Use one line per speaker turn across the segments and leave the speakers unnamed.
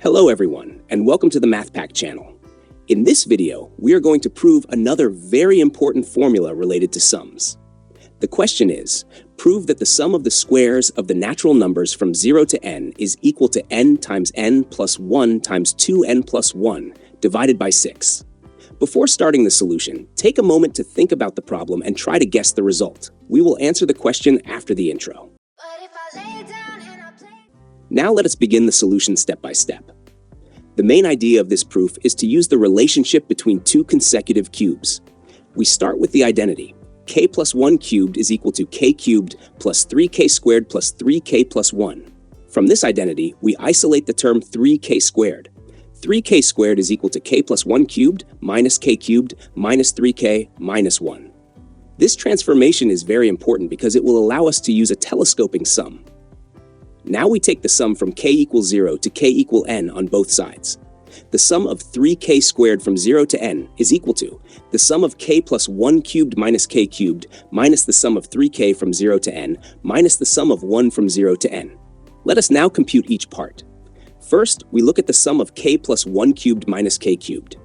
Hello everyone, and welcome to the MATHPACK channel. In this video, we are going to prove another very important formula related to sums. The question is, prove that the sum of the squares of the natural numbers from 0 to n is equal to n times n plus 1 times 2n plus 1 divided by 6. Before starting the solution, take a moment to think about the problem and try to guess the result. We will answer the question after the intro. Now let us begin the solution step by step. The main idea of this proof is to use the relationship between two consecutive cubes. We start with the identity. K plus 1 cubed is equal to k cubed plus 3k squared plus 3k plus 1. From this identity, we isolate the term 3k squared. 3k squared is equal to k plus 1 cubed minus k cubed minus 3k minus 1. This transformation is very important because it will allow us to use a telescoping sum. Now we take the sum from k equals 0 to k equal n on both sides. The sum of 3k squared from 0 to n is equal to the sum of k plus 1 cubed minus k cubed minus the sum of 3k from 0 to n minus the sum of 1 from 0 to n. Let us now compute each part. First, we look at the sum of k plus 1 cubed minus k cubed.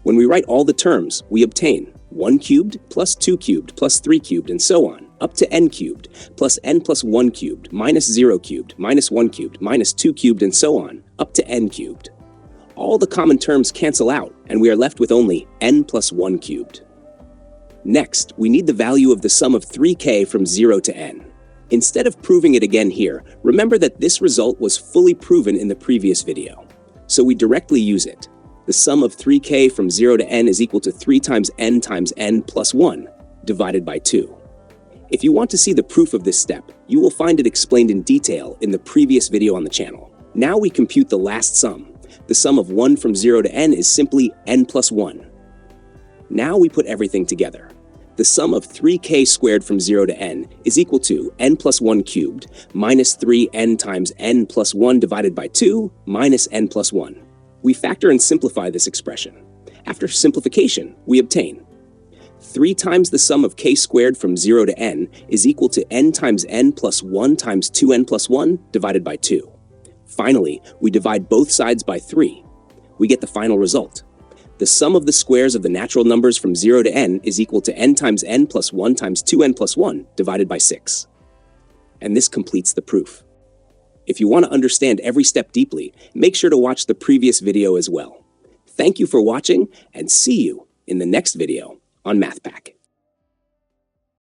When we write all the terms, we obtain 1 cubed plus 2 cubed plus 3 cubed and so on, up to n cubed, plus n plus 1 cubed, minus 0 cubed, minus 1 cubed, minus 2 cubed and so on, up to n cubed. All the common terms cancel out, and we are left with only n plus 1 cubed. Next, we need the value of the sum of 3k from 0 to n. Instead of proving it again here, remember that this result was fully proven in the previous video. So we directly use it. The sum of 3k from 0 to n is equal to 3 times n plus 1, divided by 2. If you want to see the proof of this step, you will find it explained in detail in the previous video on the channel. Now we compute the last sum. The sum of 1 from 0 to n is simply n plus 1. Now we put everything together. The sum of 3k squared from 0 to n is equal to n plus 1 cubed minus 3n times n plus 1 divided by 2 minus n plus 1. We factor and simplify this expression. After simplification, we obtain 3 times the sum of k squared from 0 to n is equal to n times n plus 1 times 2n plus 1 divided by 2. Finally, we divide both sides by 3. We get the final result. The sum of the squares of the natural numbers from 0 to n is equal to n times n plus 1 times 2n plus 1 divided by 6. And this completes the proof. If you want to understand every step deeply, make sure to watch the previous video as well. Thank you for watching, and see you in the next video on MATHPACK.